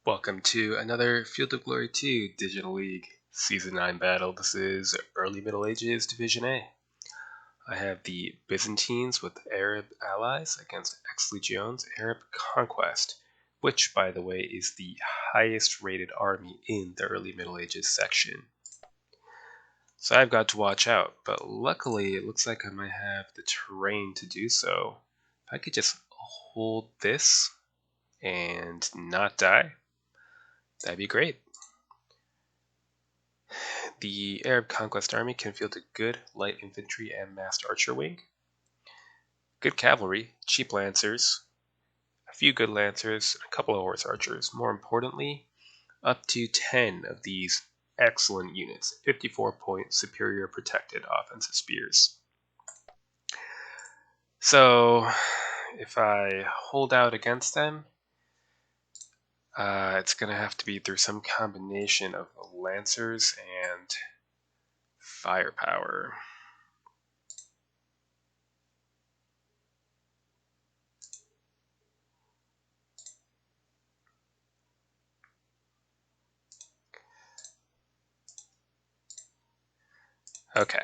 Welcome to another Field of Glory 2 Digital League Season 9 battle. This is Early Middle Ages Division A. I have the Byzantines with Arab allies against Ex-Legiones Arab Conquest, which, by the way, is the highest rated army in the Early Middle Ages section. So I've got to watch out, but luckily it looks like I might have the terrain to do so. If I could just hold this and not die, that'd be great. The Arab Conquest Army can field a good light infantry and massed archer wing, good cavalry, cheap lancers, a few good lancers, and a couple of horse archers. More importantly, up to 10 of these excellent units, 54-point superior protected offensive spears. So if I hold out against them, it's going to have to be through some combination of lancers and firepower. Okay.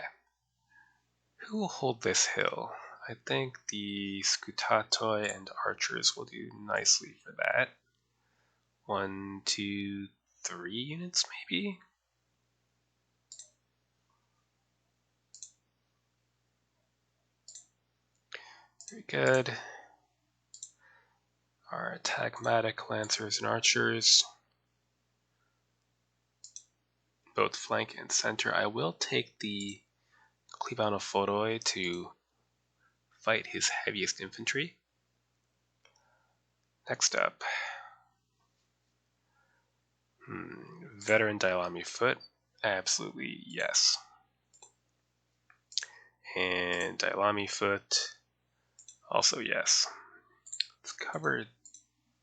Who will hold this hill? I think the Scutatoi and archers will do nicely for that. 1, 2, 3 units maybe? Very good. Our tagmatic lancers and archers, both flank and center. I will take the Klebanophoroi to fight his heaviest infantry. Next up, veteran Dailami foot. Absolutely yes. And Dailami foot, also yes. Let's cover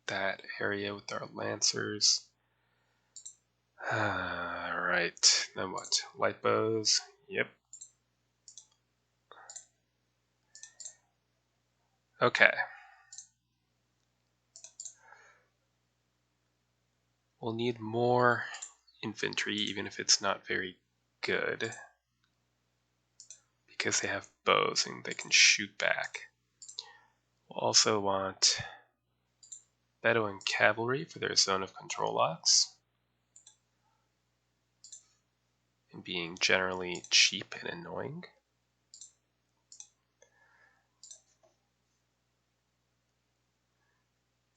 that area with our lancers. Alright, then what? Light bows, yep. Okay. We'll need more infantry, even if it's not very good, because they have bows and they can shoot back. We'll also want Bedouin cavalry for their zone of control locks, and being generally cheap and annoying.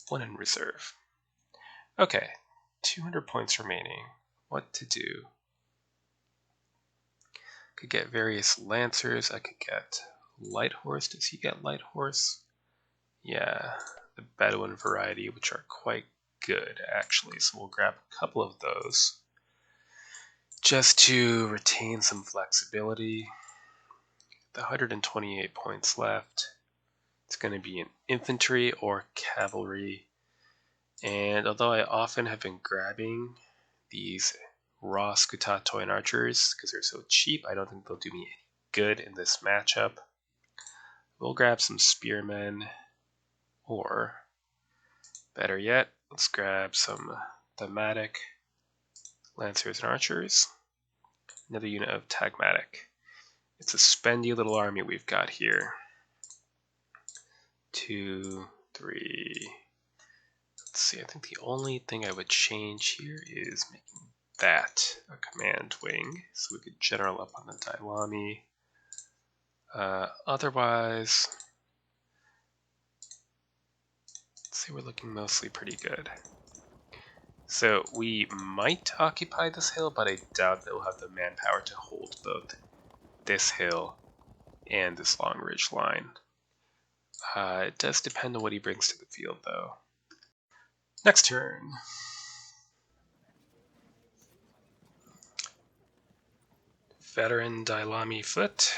One in reserve. Okay, 200 points remaining. What to do? Could get various lancers. I could get light horse. Does he get light horse? Yeah, the Bedouin variety, which are quite good actually. So we'll grab a couple of those just to retain some flexibility. The 128 points left. It's going to be an infantry or cavalry. And although I often have been grabbing these raw Scutatoi and archers because they're so cheap, I don't think they'll do me any good in this matchup. We'll grab some spearmen, or better yet, let's grab some thematic lancers and archers. Another unit of tagmatic. It's a spendy little army we've got here. 2, 3. Let's see, I think the only thing I would change here is making that a command wing, so we could general up on the Dailami. Otherwise, let's see, we're looking mostly pretty good. So we might occupy this hill, but I doubt that we'll have the manpower to hold both this hill and this long ridge line. It does depend on what he brings to the field, though. Next turn. Veteran Dailami foot,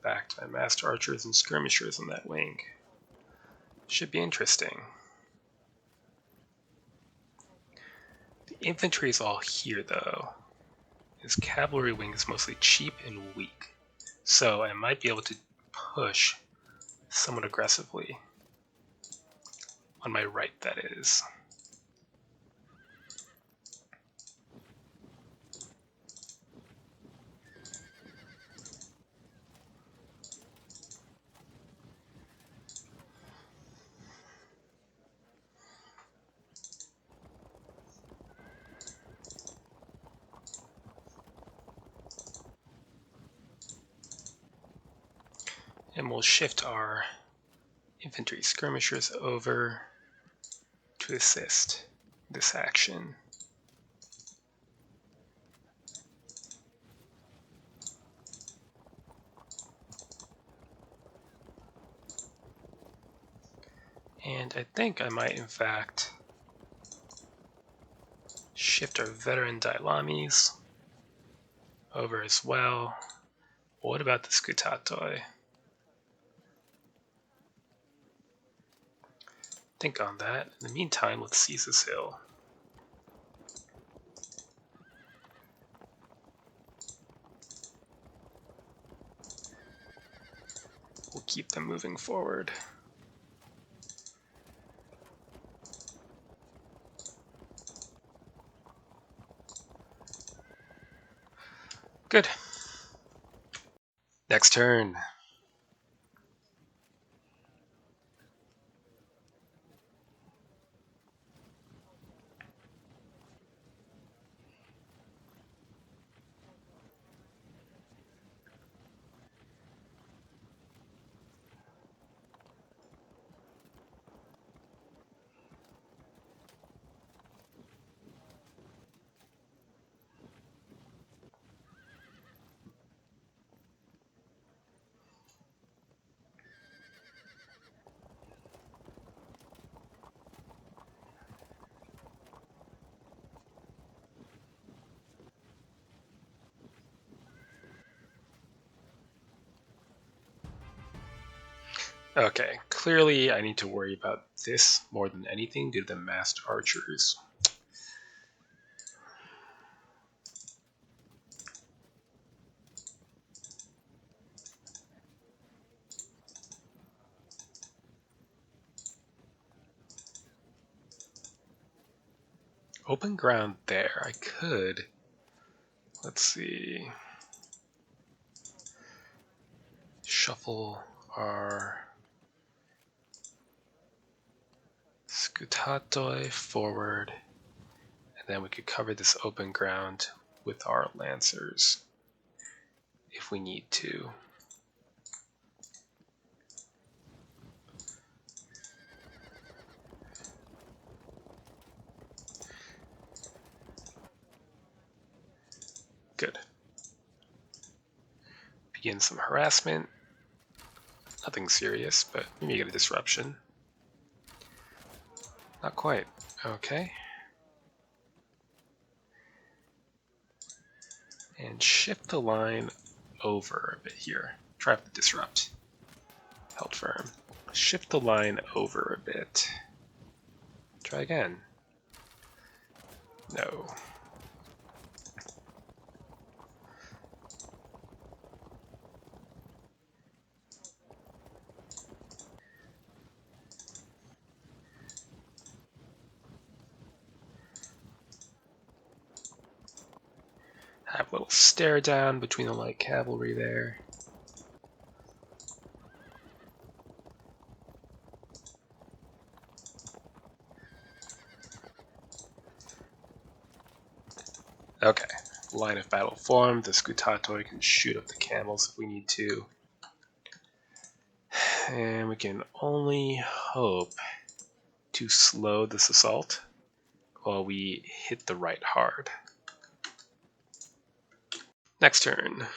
backed by master archers and skirmishers on that wing. Should be interesting. The infantry is all here, though. His cavalry wing is mostly cheap and weak, so I might be able to push somewhat aggressively. On my right, that is. And we'll shift our infantry skirmishers over to assist this action. And I think I might, in fact, shift our veteran Dailamis over as well. What about the Scutatoi? Think on that. In the meantime, let's seize this hill. We'll keep them moving forward. Good. Next turn. Okay, clearly I need to worry about this more than anything due to the massed archers. Open ground there. I could. Let's see. Shuffle our Scutatoi forward, and then we could cover this open ground with our lancers if we need to. Good. Begin some harassment. Nothing serious, but maybe get a disruption. Not quite. Okay. And shift the line over a bit here. Try to disrupt. Held firm. Shift the line over a bit. Try again. No. Have a little stare down between the light cavalry there. Okay, line of battle formed. The Scutatoi can shoot up the camels if we need to. And we can only hope to slow this assault while we hit the right hard. Next turn.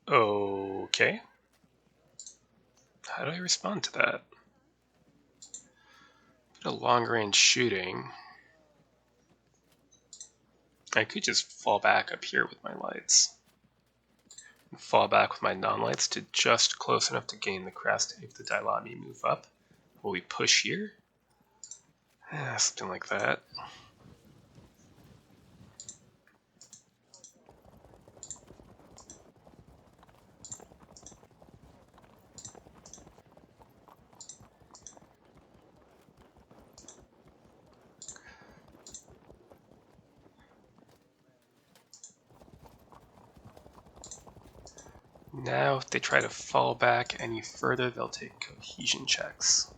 Okay. How do I respond to that? Bit of long-range shooting. I could just fall back up here with my lights. And fall back with my non-lights to just close enough to gain the crest if the Dailami move up. Will we push here? Yeah, something like that. Now, if they try to fall back any further, they'll take cohesion checks.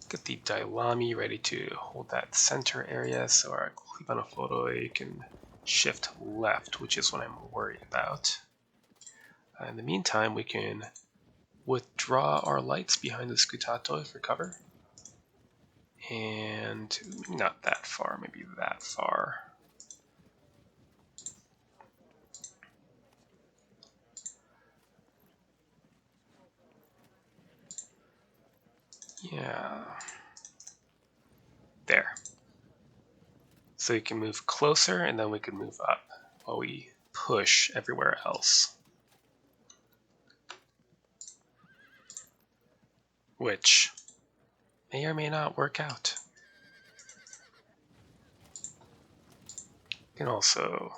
Get the Dailami ready to hold that center area, so our FoGII can shift left, which is what I'm worried about. In the meantime, we can withdraw our lights behind the Scutatoi for cover. And not that far, maybe that far. Yeah. There. So we can move closer and then we can move up while we push everywhere else. Which may or may not work out. You can also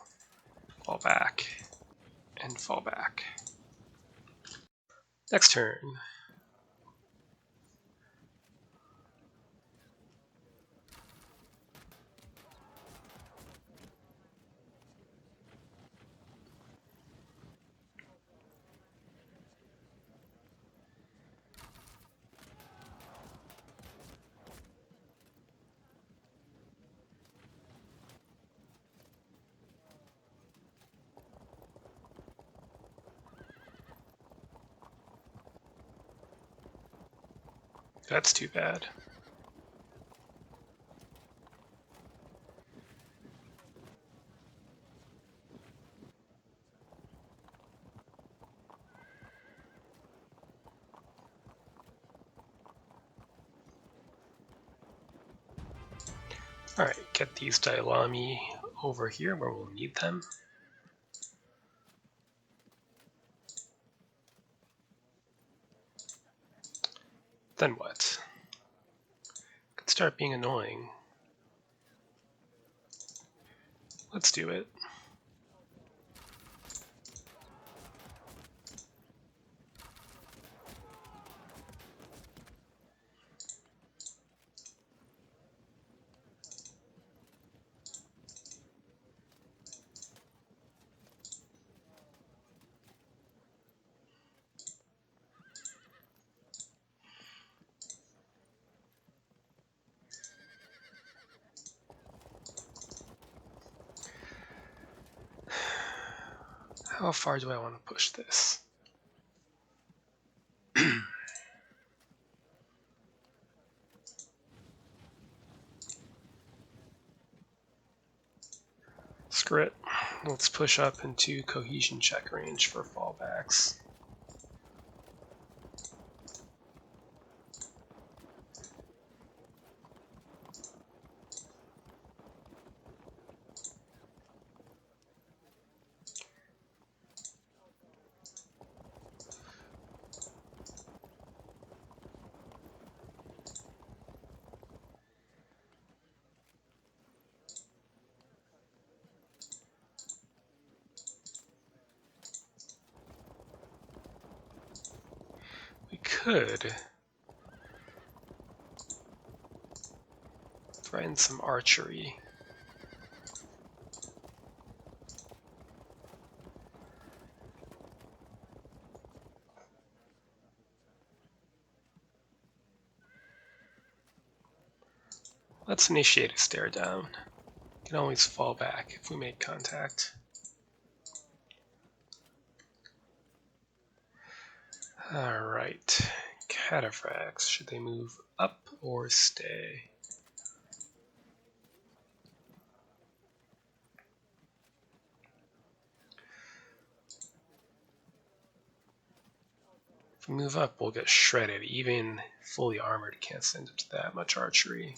fall back and fall back. Next turn. That's too bad. Alright, get these Dailami over here where we'll need them. Then what? Could start being annoying. Let's do it. How far do I want to push this? Screw it. Let's push up into cohesion check range for fallbacks. We could threaten some archery. Let's initiate a stare down. We can always fall back if we make contact. Alright, cataphracts. Should they move up or stay? If we move up, we'll get shredded. Even fully armored can't send up to that much archery.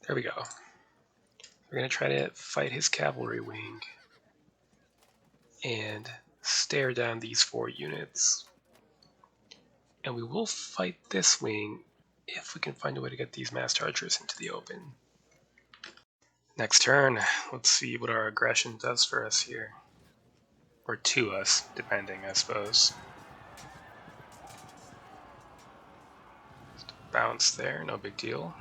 There we go. We're going to try to fight his cavalry wing and stare down these 4 units. And we will fight this wing if we can find a way to get these massed archers into the open. Next turn, let's see what our aggression does for us here. Or to us, depending, I suppose. Just bounce there, no big deal.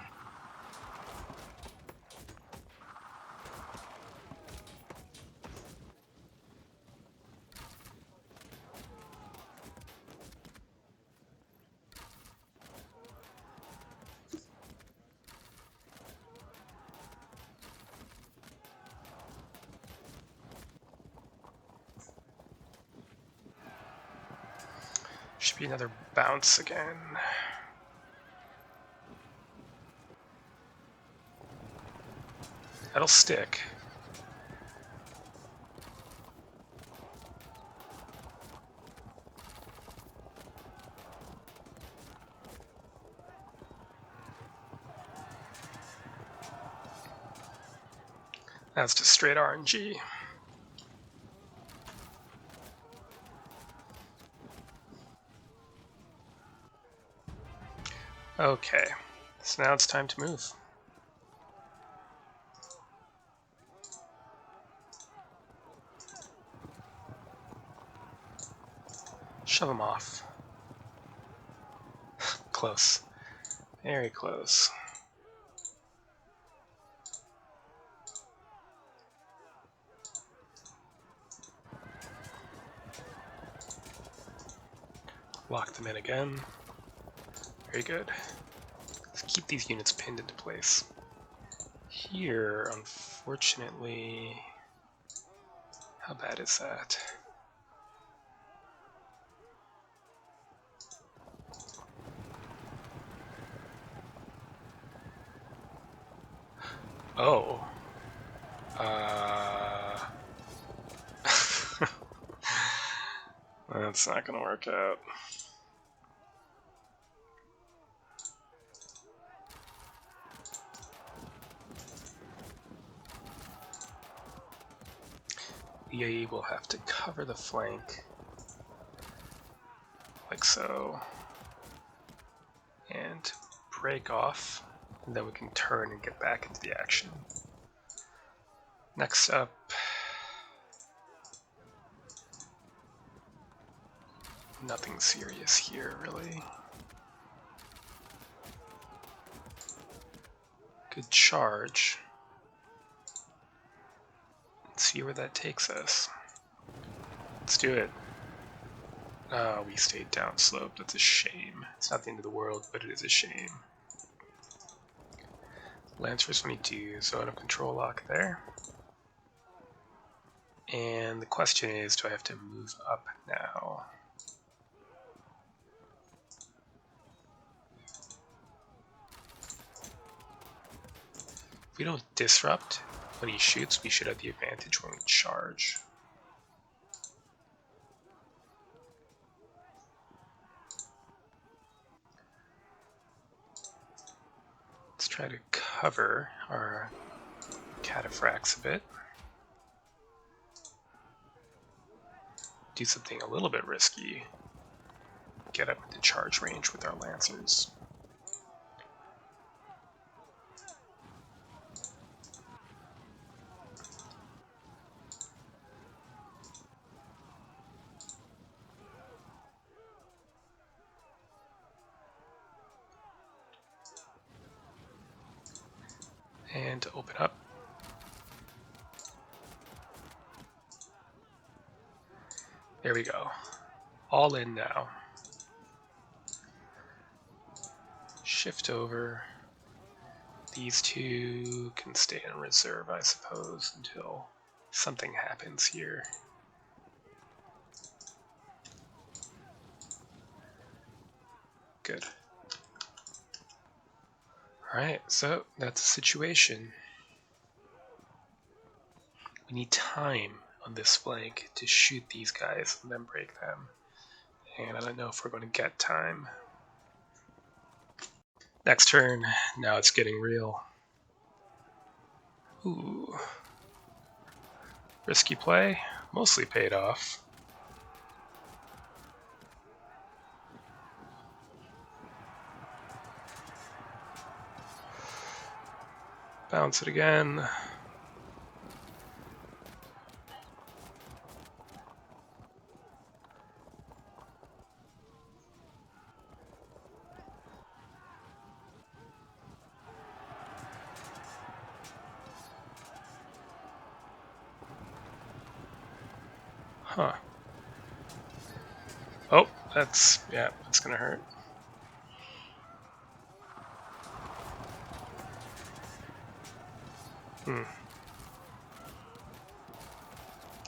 Should be another bounce again. That'll stick. That's just straight RNG. Okay, so now it's time to move. Shove them off. Close. Very close. Lock them in again. Very good. Let's keep these units pinned into place. Here, unfortunately... How bad is that? Oh. That's not gonna work out. The will have to cover the flank, like so, and break off, and then we can turn and get back into the action. Next up, nothing serious here, really. Good charge. Let's see where that takes us. Let's do it. We stayed downslope. That's a shame. It's not the end of the world, but it is a shame. Lancers 22, zone of control lock there. And the question is, do I have to move up now? If we don't disrupt when he shoots, we should have the advantage when we charge. Let's try to cover our cataphracts a bit. Do something a little bit risky. Get up into charge range with our lancers. And open up. There we go. All in now. Shift over. These two can stay in reserve, I suppose, until something happens here. good. Alright, so that's the situation. We need time on this flank to shoot these guys and then break them. And I don't know if we're going to get time. Next turn, now it's getting real. Ooh. Risky play, mostly paid off. Bounce it again. Huh. Oh, that's gonna hurt.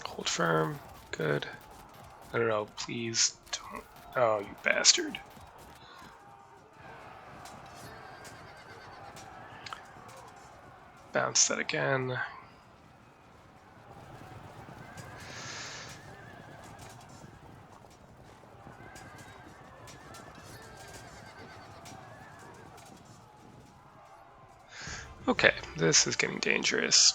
Hold firm, good. No, please don't. Oh, you bastard. Bounce that again. Okay, this is getting dangerous.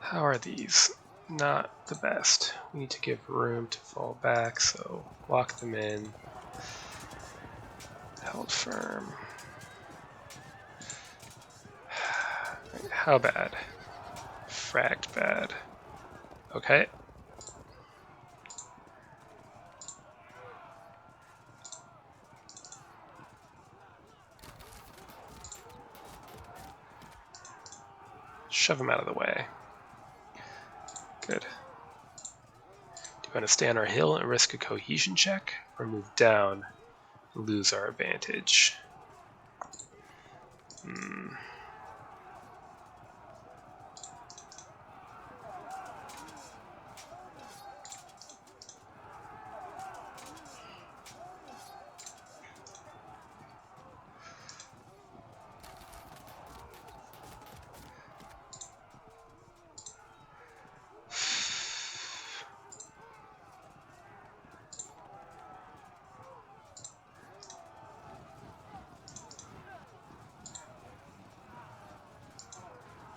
How are these? Not the best. We need to give room to fall back, so lock them in. Held firm. How bad? Fragged bad. Okay. Shove him out of the way. Good. Do you want to stay on our hill and risk a cohesion check, or move down and lose our advantage?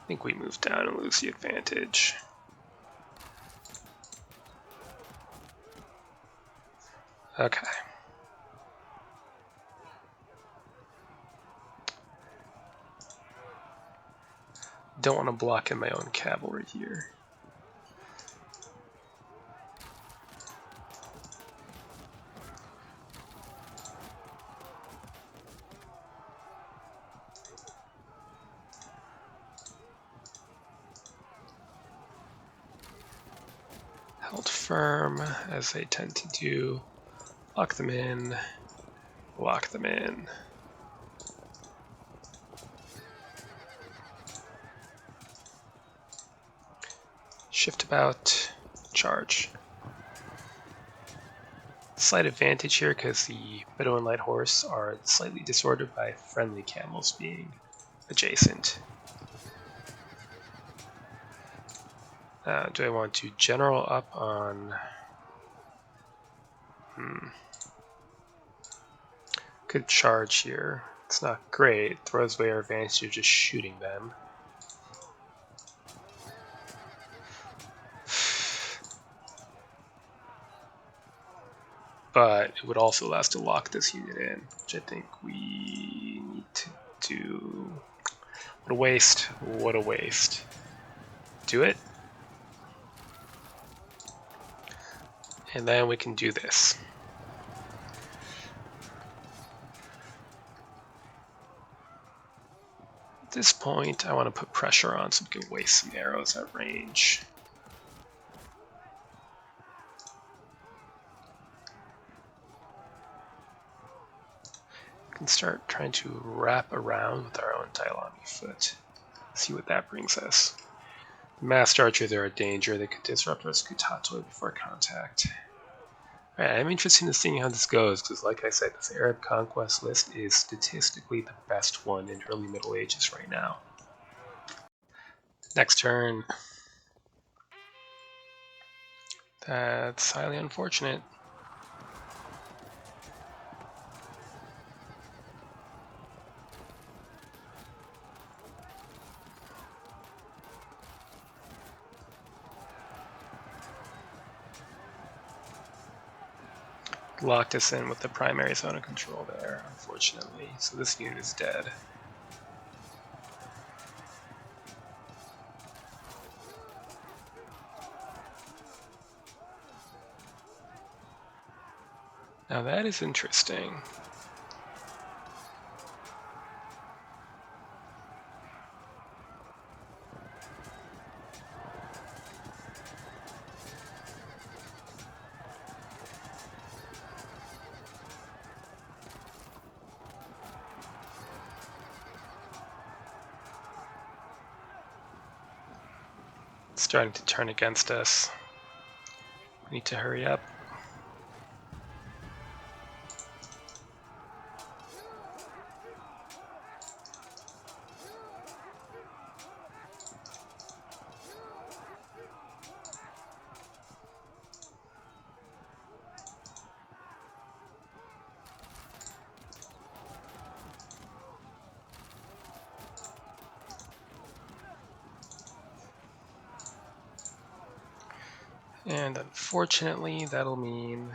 I think we move down and lose the advantage. Okay. Don't want to block in my own cavalry here. Held firm, as they tend to do. Lock them in. Lock them in. Shift about. Charge. Slight advantage here because the Bedouin Light Horse are slightly disordered by friendly camels being adjacent. Do I want to general up on... Could charge here. It's not great. It throws away our advantage of just shooting them. But it would also allow us to lock this unit in, which I think we need to do. What a waste. What a waste. Do it. And then we can do this. At this point, I want to put pressure on so we can waste some arrows at range. We can start trying to wrap around with our own Dailami foot. See what that brings us. The masked archers are a danger. They could disrupt our Skutatoi before contact. Alright, I'm interested in seeing how this goes, because like I said, this Arab conquest list is statistically the best one in early Middle Ages right now. Next turn. That's highly unfortunate. Locked us in with the primary zone of control there, unfortunately. So this unit is dead. Now that is interesting. It's starting to turn against us. We need to hurry up. And unfortunately, that'll mean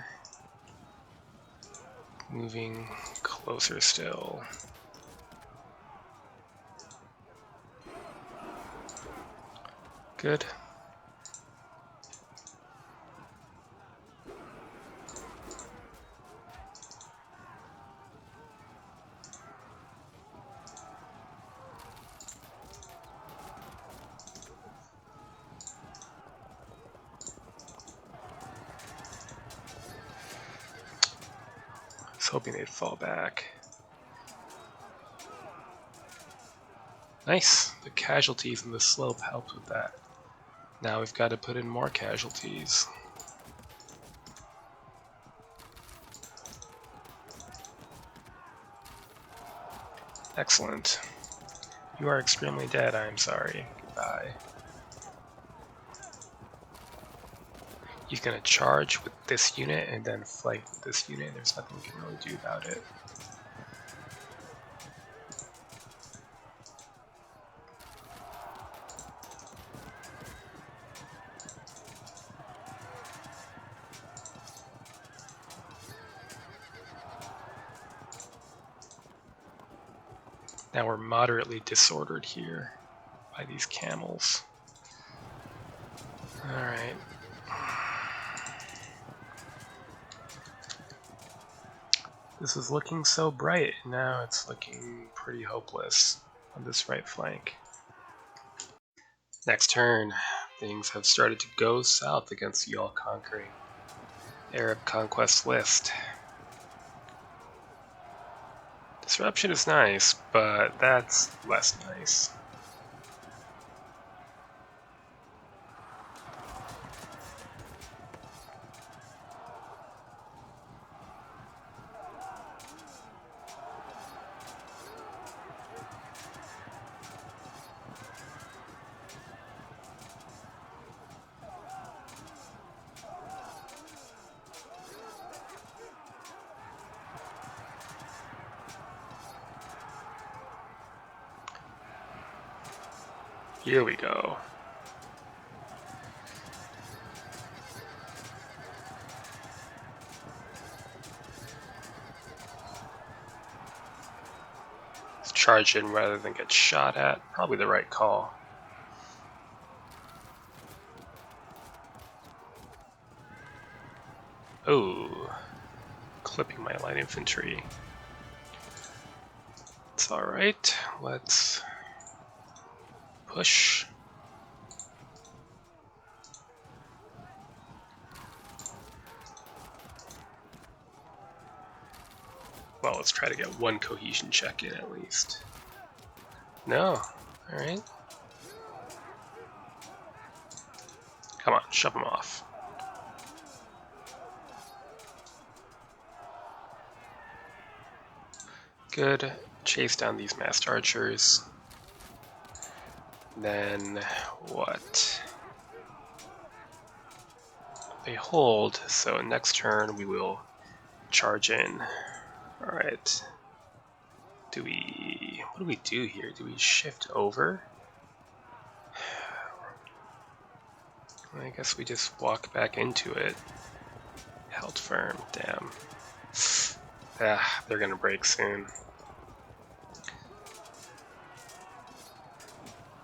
moving closer still. Good. I was hoping they'd fall back. Nice! The casualties in the slope helped with that. Now we've got to put in more casualties. Excellent. You are extremely dead, I am sorry. Goodbye. He's going to charge with this unit and then flank with this unit. There's nothing we can really do about it. Now we're moderately disordered here by these camels. Alright. This is looking so bright, now it's looking pretty hopeless on this right flank. Next turn, things have started to go south against the all-conquering Arab conquest list. Disruption is nice, but that's less nice. Here we go. Let's charge in rather than get shot at. Probably the right call. Oh, clipping my light infantry. It's alright. Let's push. Well, let's try to get one cohesion check in at least. No. Alright. Come on, shove them off. Good. Chase down these massed archers. Then what? They hold, so next turn we will charge in. Alright. What do we do here? Do we shift over? I guess we just walk back into it. Held firm, damn. They're gonna break soon.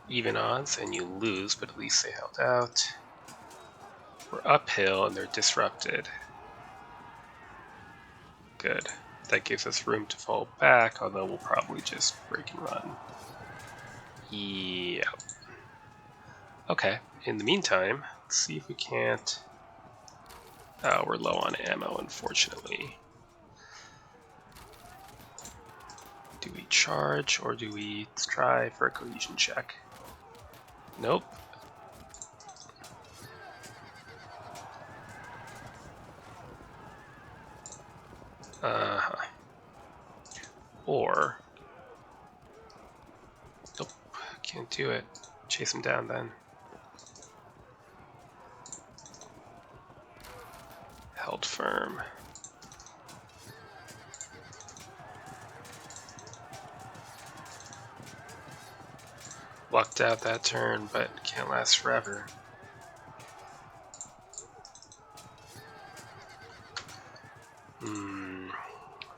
Even odds and you lose, but at least they held out. We're uphill and they're disrupted. Good. That gives us room to fall back, although we'll probably just break and run. Yeah. Okay, in the meantime, let's see if we can't... Oh, we're low on ammo, unfortunately. Do we charge, or do we try for a cohesion check? Nope. Or... Nope, can't do it. Chase him down then. Held firm. Lucked out that turn, but can't last forever.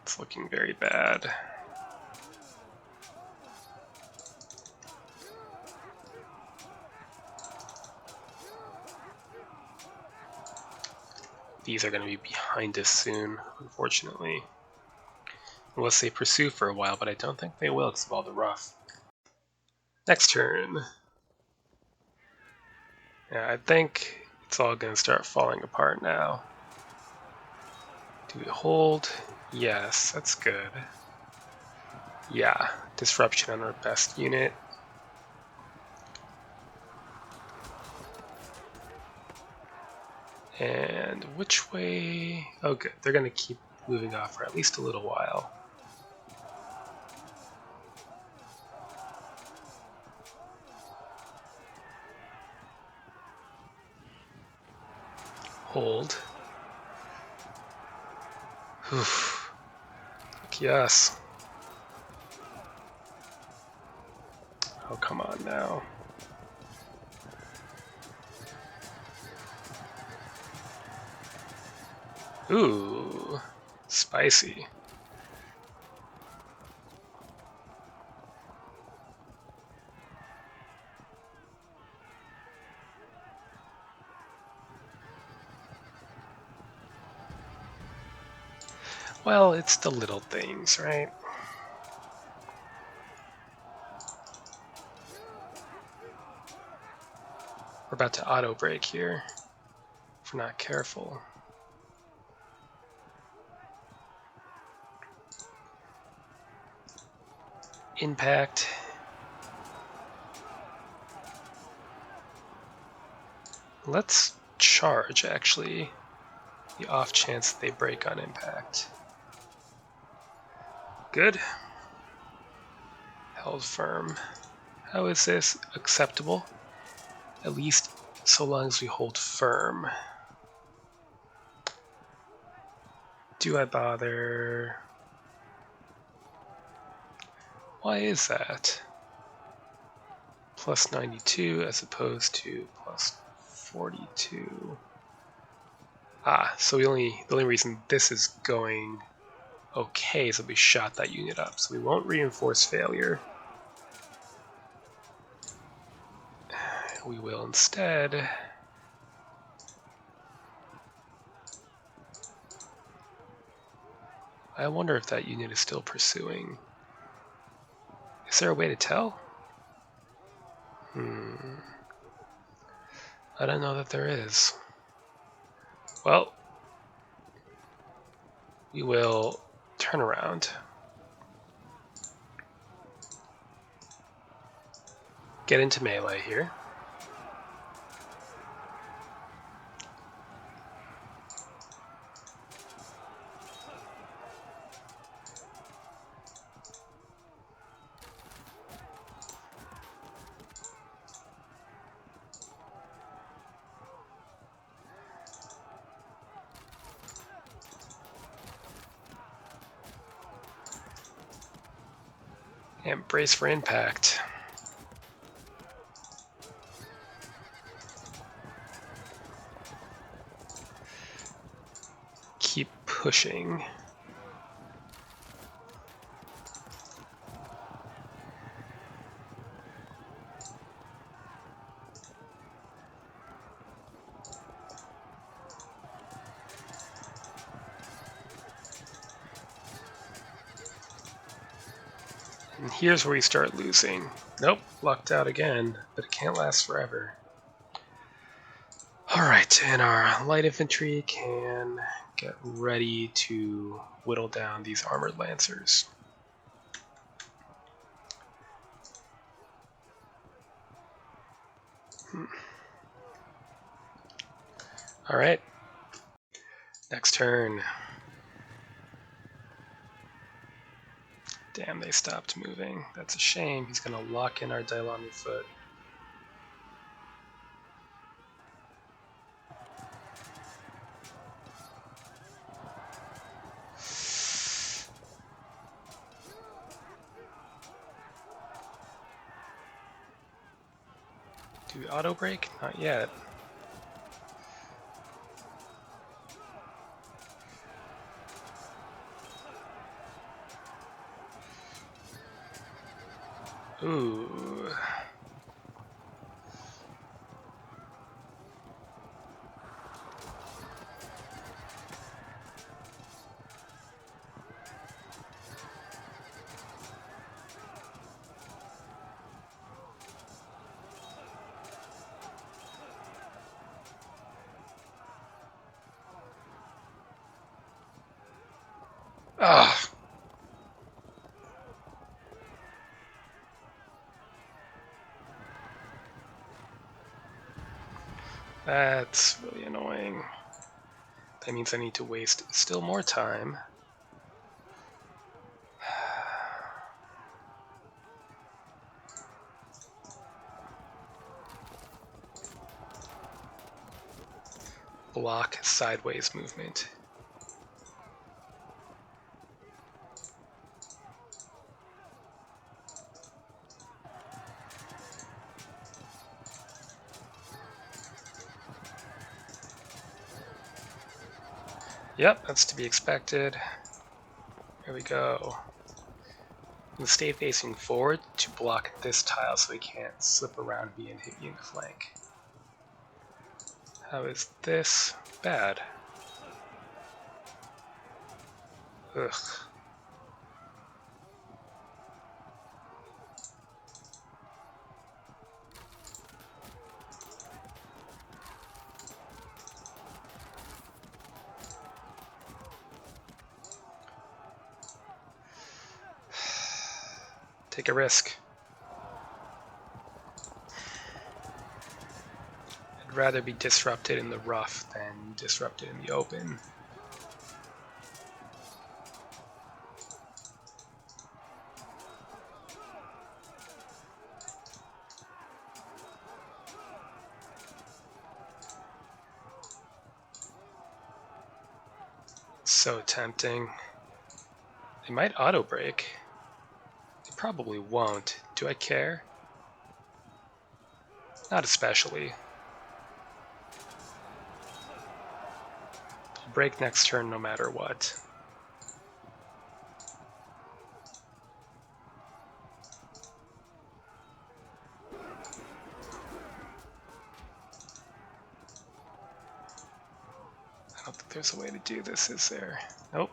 It's looking very bad. These are going to be behind us soon, unfortunately. Unless they pursue for a while, but I don't think they will because of all the rough. Next turn. Yeah, I think it's all going to start falling apart now. Do we hold? Yes, that's good. Yeah, disruption on our best unit. And which way? Oh, good. They're going to keep moving off for at least a little while. Hold. Oof. Yes. Oh, come on now. Ooh, spicy. Well, it's the little things, right? We're about to auto brake here if we're not careful. Impact. Let's charge, actually, the off chance that they break on impact. Good. Held firm. How is this acceptable? At least so long as we hold firm. Do I bother? Why is that? Plus 92 as opposed to plus 42. So the only reason this is going okay is that we shot that unit up, so we won't reinforce failure. We will instead I wonder if that unit is still pursuing. Is there a way to tell? I don't know that there is. Well, we will turn around. Get into melee here. And brace for impact. Keep pushing. And here's where we start losing. Nope, lucked out again, but it can't last forever. Alright, and our light infantry can get ready to whittle down these armored lancers. Alright, next turn. Damn, they stopped moving. That's a shame. He's going to lock in our Dailami foot. Do we auto break? Not yet. Ooh. Ah. That's really annoying. That means I need to waste still more time. Block sideways movement. Yep, that's to be expected. Here we go. We'll stay facing forward to block this tile so he can't slip around me and hit me in the flank. How is this bad? Ugh. Take a risk. I'd rather be disrupted in the rough than disrupted in the open. So tempting. They might auto break. They probably won't. Do I care? Not especially. I'll break next turn no matter what. I don't think there's a way to do this, is there? Nope.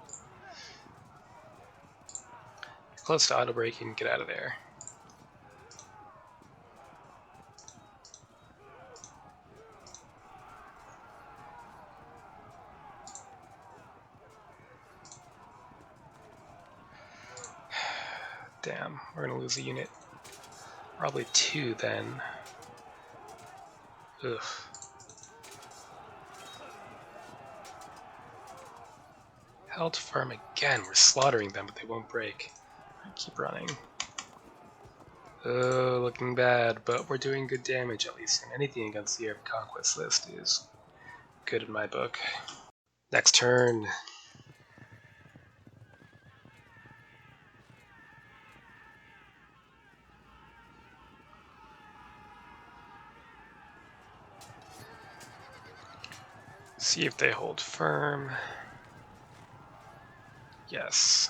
You're close to auto breaking, get out of there. Damn, we're gonna lose a unit. Probably two then. Ugh. Held firm again. We're slaughtering them, but they won't break. Keep running. Oh, looking bad, but we're doing good damage at least, and anything against the Arab Conquest list is good in my book. Next turn. See if they hold firm. Yes.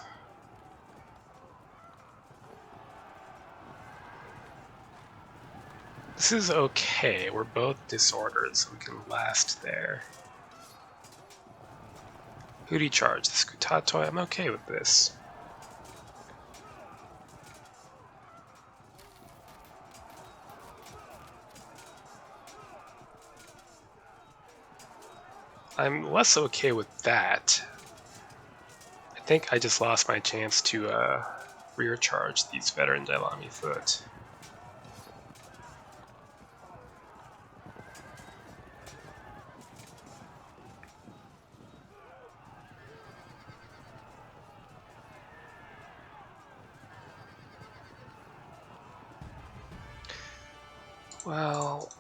This is okay. We're both disordered, so we can last there. Who do you charge? The Scutatoi? I'm okay with this. I'm less okay with that. I think I just lost my chance to rear charge these veteran Dailami foot. Well,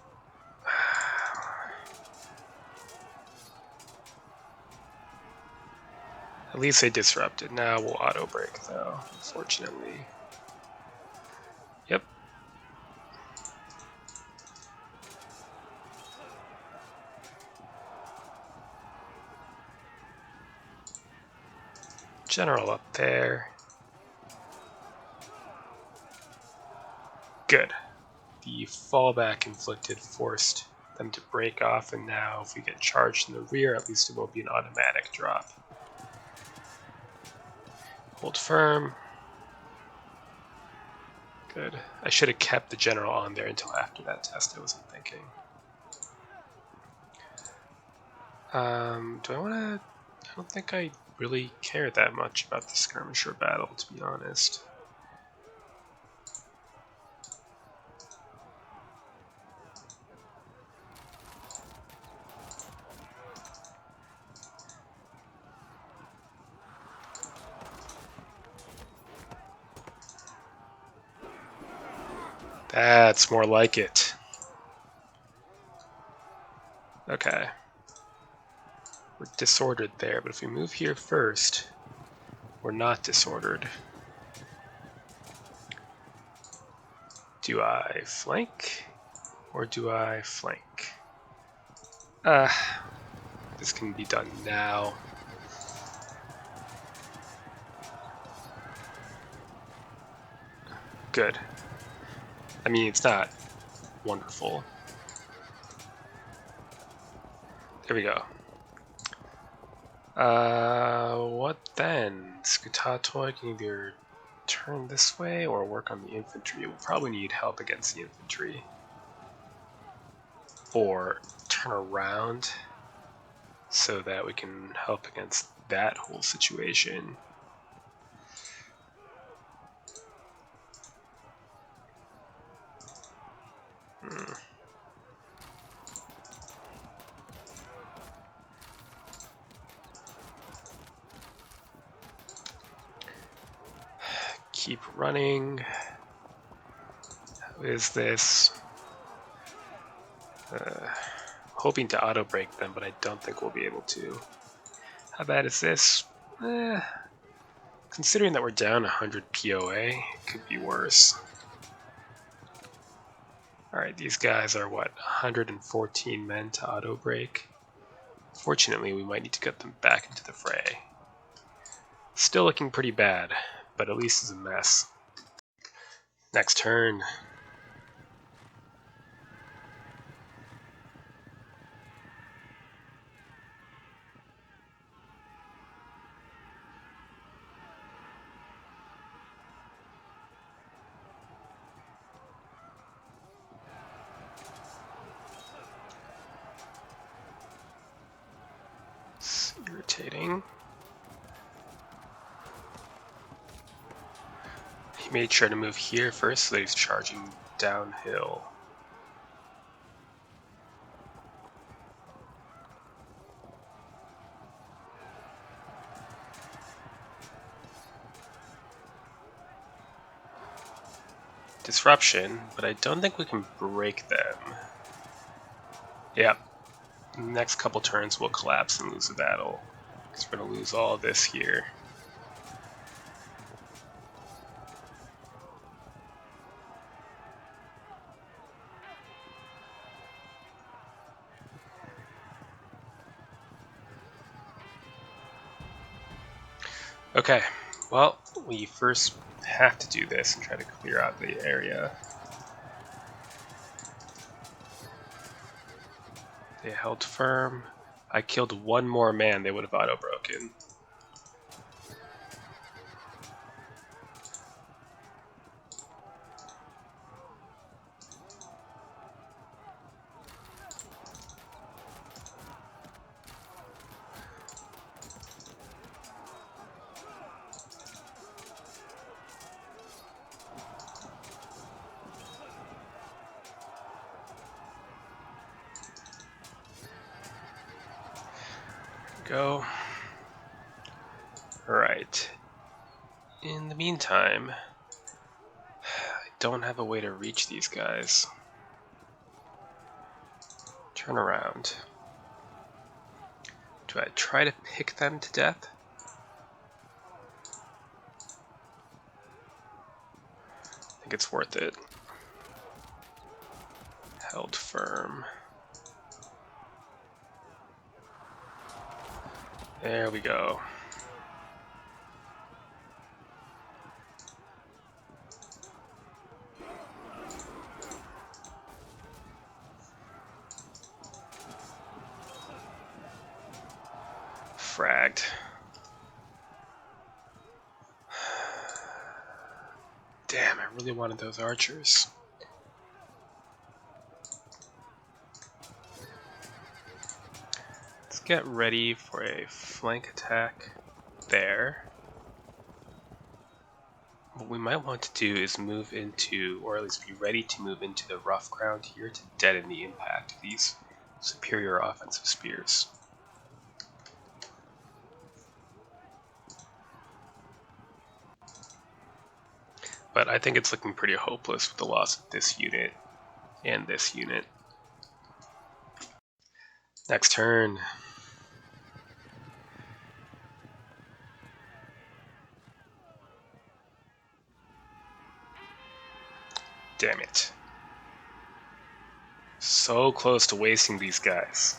at least they disrupted. Now we'll auto break though, unfortunately. Yep. General up there. Good. The fallback inflicted forced them to break off, and now if we get charged in the rear, at least it won't be an automatic drop. Hold firm. Good. I should have kept the general on there until after that test, I wasn't thinking. Do I want to... I don't think I really care that much about the skirmisher battle, to be honest. That's more like it. Okay. We're disordered there, but if we move here first, we're not disordered. Do I flank? Or do I flank? This can be done now. Good. I mean, it's not wonderful. There we go. What then? Scutatoi can either turn this way or work on the infantry. We'll probably need help against the infantry. Or turn around so that we can help against that whole situation. Keep running. How is this? Hoping to auto break them, but I don't think we'll be able to. How bad is this? Considering that we're down 100 POA, it could be worse. Alright, these guys are what, 114 men to auto break? Fortunately, we might need to get them back into the fray. Still looking pretty bad, but at least it's a mess. Next turn. It's irritating. He made sure to move here first so that he's charging downhill. Disruption, but I don't think we can break them. Yep. Next couple turns we'll collapse and lose the battle, because we're going to lose all of this here. Okay, well, we first have to do this and try to clear out the area. They held firm. I killed one more man, they would have auto-broken. Go. Alright. In the meantime, I don't have a way to reach these guys. Turn around. Do I try to pick them to death? I think it's worth it. Held firm. There we go. Fragged. Damn, I really wanted those archers. Let's get ready for a flank attack there. What we might want to do is move into, or at least be ready to move into the rough ground here to deaden the impact of these superior offensive spears. But I think it's looking pretty hopeless with the loss of this unit and this unit. Next turn. Damn it. So close to wasting these guys.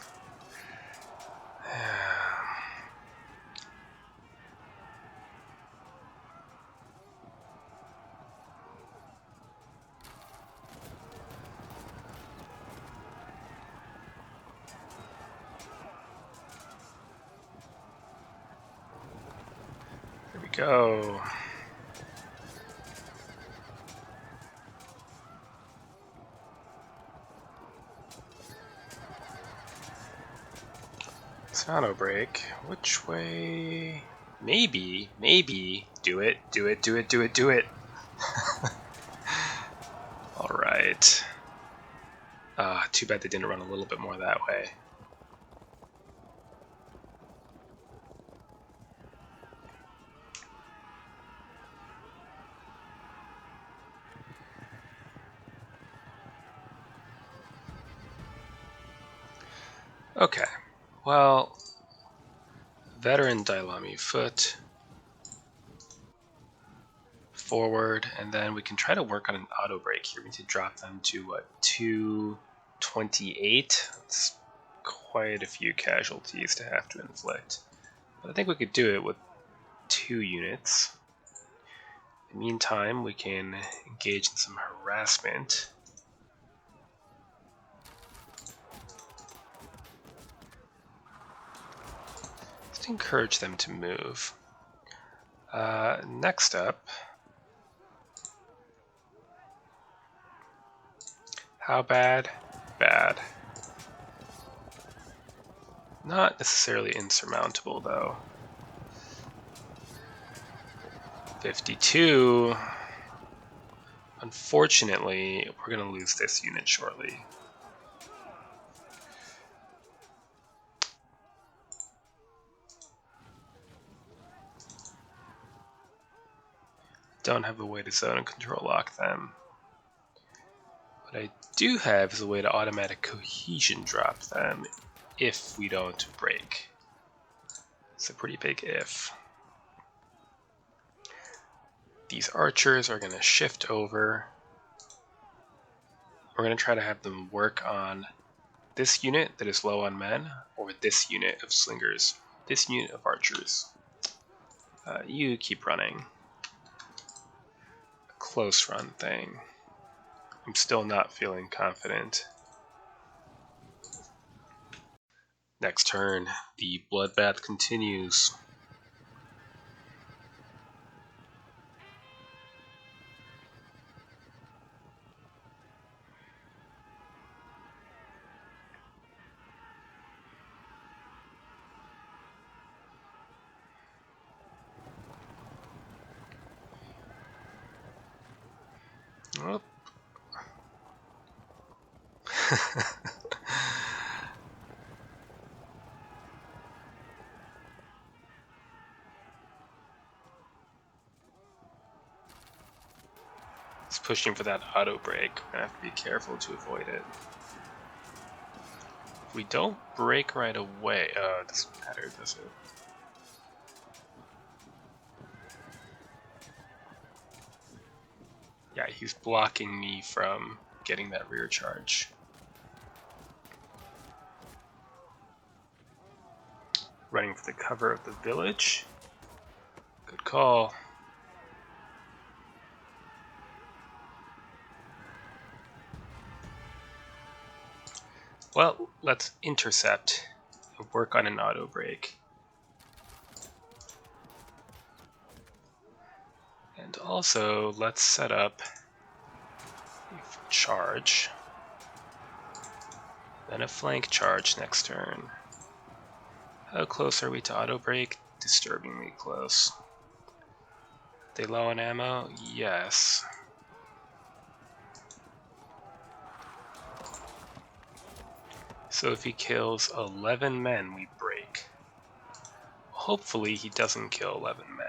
Here we go. Auto break. Which way? Maybe. Do it. Alright. Too bad they didn't run a little bit more that way. Okay. Well, veteran Dailami foot. Forward, and then we can try to work on an auto break here. We need to drop them to what, 228? That's quite a few casualties to have to inflict. But I think we could do it with 2 units. In the meantime, we can engage in some harassment. Just encourage them to move. Next up, how bad? Bad. Not necessarily insurmountable, though. 52. Unfortunately, we're going to lose this unit shortly. Don't have a way to zone and control lock them. What I do have is a way to automatic cohesion drop them if we don't break. It's a pretty big if. These archers are going to shift over. We're going to try to have them work on this unit that is low on men, or this unit of slingers, this unit of archers. You keep running. A close run thing. I'm still not feeling confident. Next turn, the bloodbath continues. Oh. It's pushing for that auto break. We're gonna have to be careful to avoid it. If we don't break right away, it doesn't matter, does it? Yeah, he's blocking me from getting that rear charge. Running for the cover of the village. Good call. Well, let's intercept and work on an auto break. And also, let's set up a charge. Then a flank charge next turn. How close are we to auto break? Disturbingly close. They low on ammo? Yes. So if he kills 11 men, we break. Hopefully he doesn't kill 11 men.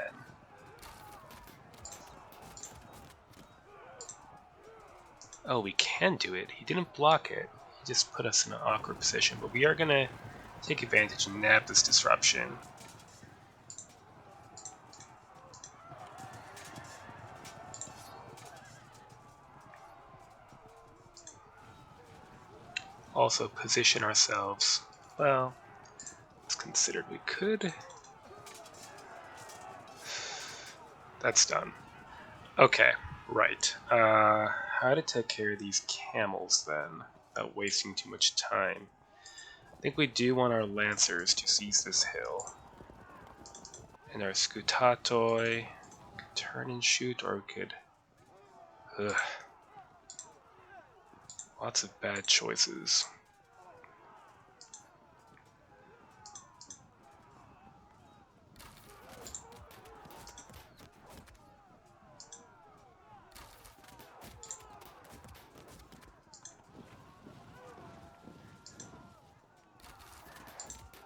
Oh, we can do it. He didn't block it. He just put us in an awkward position. But we are going to take advantage and nab this disruption. Also position ourselves. Well, it's considered we could. That's done. Okay, right. How to take care of these camels then, without wasting too much time. I think we do want our lancers to seize this hill. And our scutatoi could turn and shoot, or we could... Ugh. Lots of bad choices.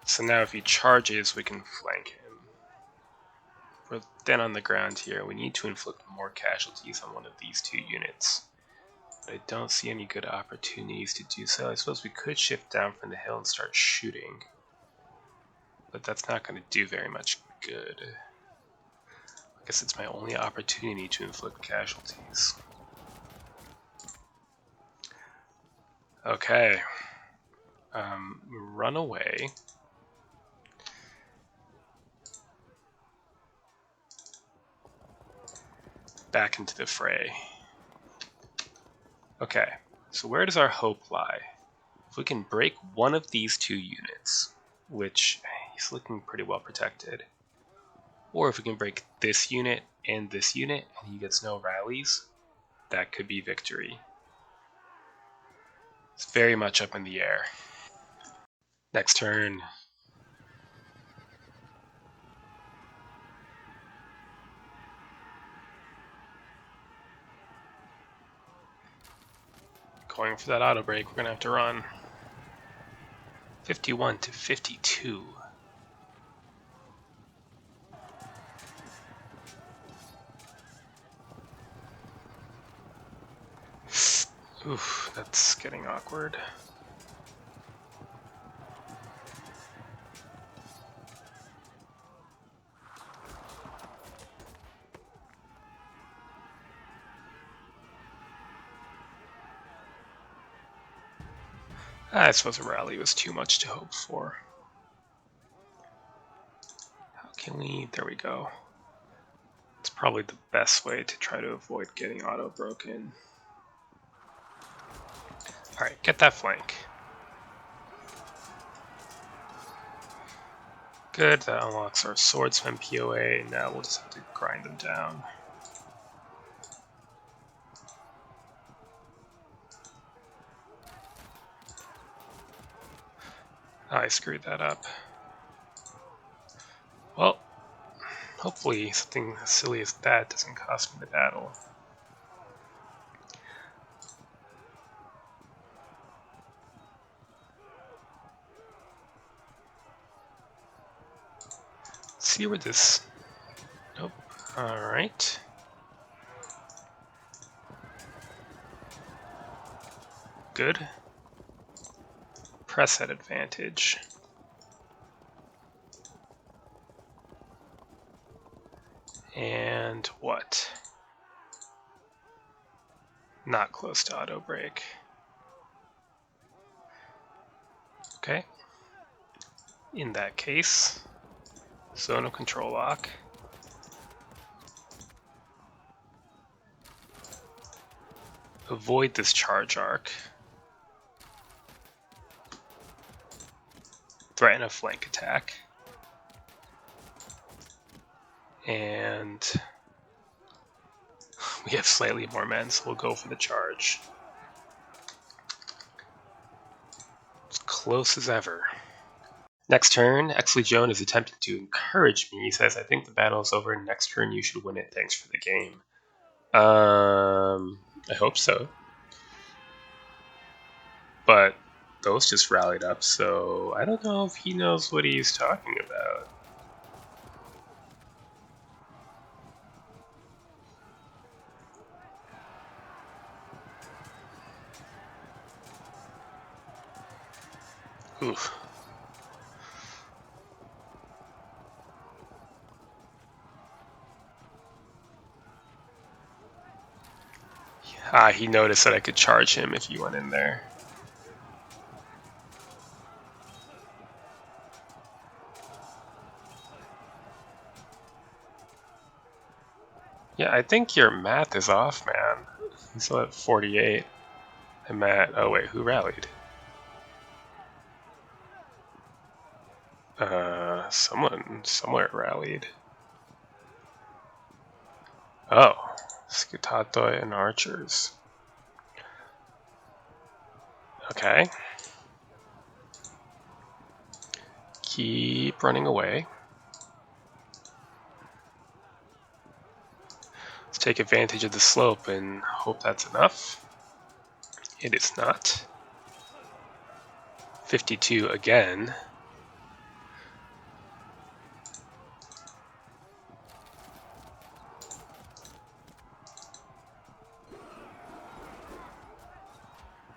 So now if he charges, we can flank him. We're then on the ground here. We need to inflict more casualties on one of these two units. But I don't see any good opportunities to do so. I suppose we could shift down from the hill and start shooting. But that's not going to do very much good. I guess it's my only opportunity to inflict casualties. Okay. Run away. Back into the fray. Okay, so where does our hope lie? If we can break one of these two units, which he's looking pretty well protected, or if we can break this unit and he gets no rallies, that could be victory. It's very much up in the air. Next turn. Going for that auto break, we're gonna have to run. 51 to 52. Oof, that's getting awkward. I suppose a rally was too much to hope for. How can we... There we go. probably the best way to try to avoid getting auto broken. Alright, get that flank. Good, that unlocks our swordsman POA. Now we'll just have to grind them down. I screwed that up. Well, hopefully something as silly as that doesn't cost me the battle. Let's see where this... Nope. Alright. Good. Press at advantage. And what? Not close to auto break. Okay. In that case, zone of control lock. Avoid this charge arc. Threaten a flank attack. And we have slightly more men, so we'll go for the charge. As close as ever. Next turn, Exley Joan is attempting to encourage me. He says, I think the battle is over. Next turn, you should win it. Thanks for the game. I hope so. But those just rallied up, so I don't know if he knows what he's talking about. Oof. He noticed that I could charge him if he went in there. Yeah, I think your math is off, man. He's still at 48. I'm at... Oh wait, who rallied? Someone somewhere rallied. Oh, Scutatoi and archers. Okay. Keep running away. Let's take advantage of the slope and hope that's enough. It is not. 52 again.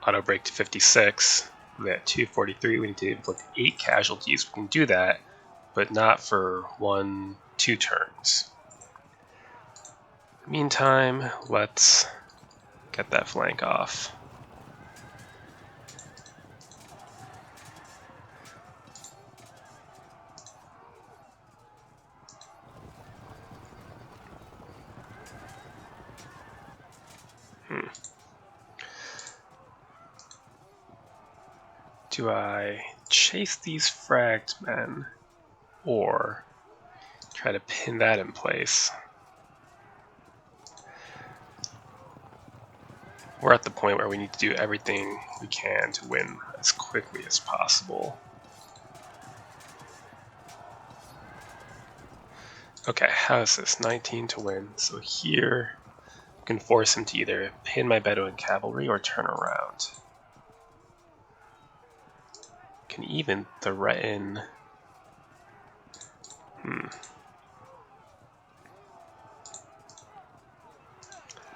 Auto break to 56. We're at 243. We need to inflict 8 casualties. We can do that, but not for 1-2 turns. Meantime, let's get that flank off. Do I chase these fragged men or try to pin that in place? We're at the point where we need to do everything we can to win as quickly as possible. Okay, how is this? 19 to win. So here, I can force him to either pin my Bedouin cavalry or turn around. Can even threaten...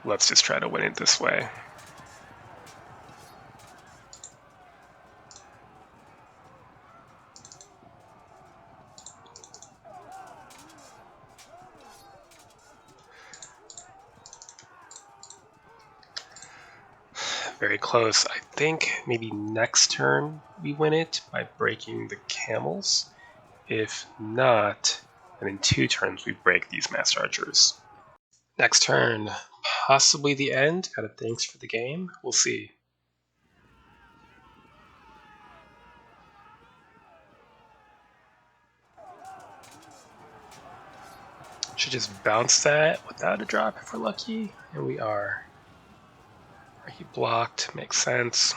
Let's just try to win it this way. Very close. I think maybe next turn we win it by breaking the camels. If not, then in 2 turns we break these massed archers. Next turn, possibly the end. Got a thanks for the game. We'll see. Should just bounce that without a drop if we're lucky. And we are. He blocked. Makes sense.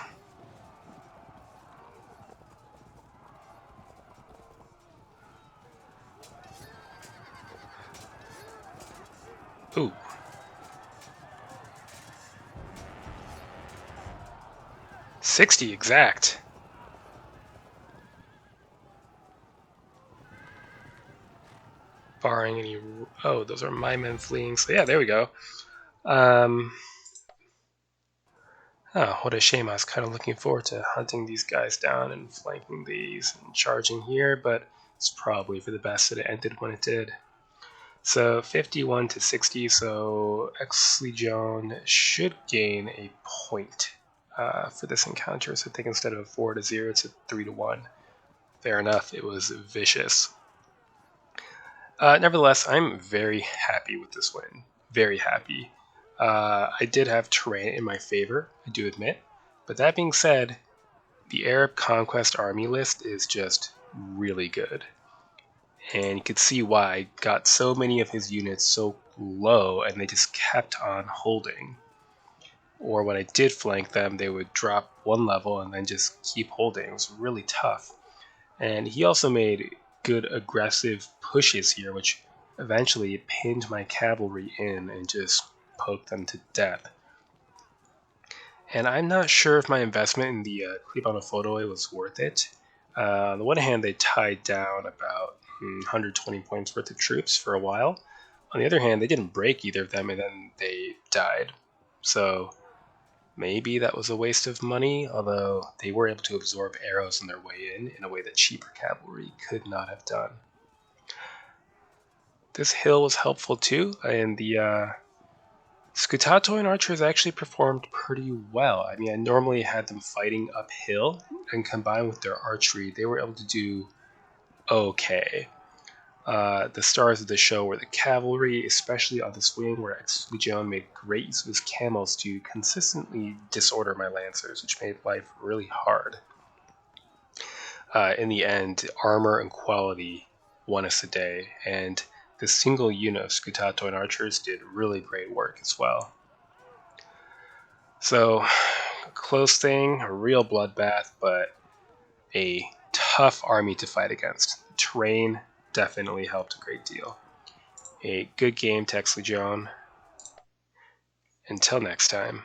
Ooh. $60 exact. Barring any... Oh, those are my men fleeing. So yeah, there we go. Oh, what a shame. I was kind of looking forward to hunting these guys down and flanking these and charging here, but it's probably for the best that it ended when it did. So 51 to 60, so Ex-Legion should gain a point for this encounter. So I think instead of a 4 to 0, it's a 3 to 1. Fair enough, it was vicious. Nevertheless, I'm very happy with this win. Very happy. I did have terrain in my favor, I do admit. But that being said, the Arab Conquest army list is just really good. And you could see why I got so many of his units so low and they just kept on holding. Or when I did flank them, they would drop one level and then just keep holding. It was really tough. And he also made good aggressive pushes here, which eventually pinned my cavalry in and just poked them to death. And I'm not sure if my investment in the Clibano FoGII was worth it. On the one hand, they tied down about 120 points worth of troops for a while. On the other hand, they didn't break either of them, and then they died. So maybe that was a waste of money, although they were able to absorb arrows on their way in a way that cheaper cavalry could not have done. This hill was helpful too, and the Scutato archers actually performed pretty well. I mean, I normally had them fighting uphill, and combined with their archery, they were able to do okay. The stars of the show were the cavalry, especially on this wing where Ex-Legion made great use of his camels to consistently disorder my lancers, which made life really hard. In the end, armor and quality won us the day, and the single unit of Scutato and archers did really great work as well. So, close thing, a real bloodbath, but a tough army to fight against. The terrain definitely helped a great deal. A good game to Ex-Legion. Until next time.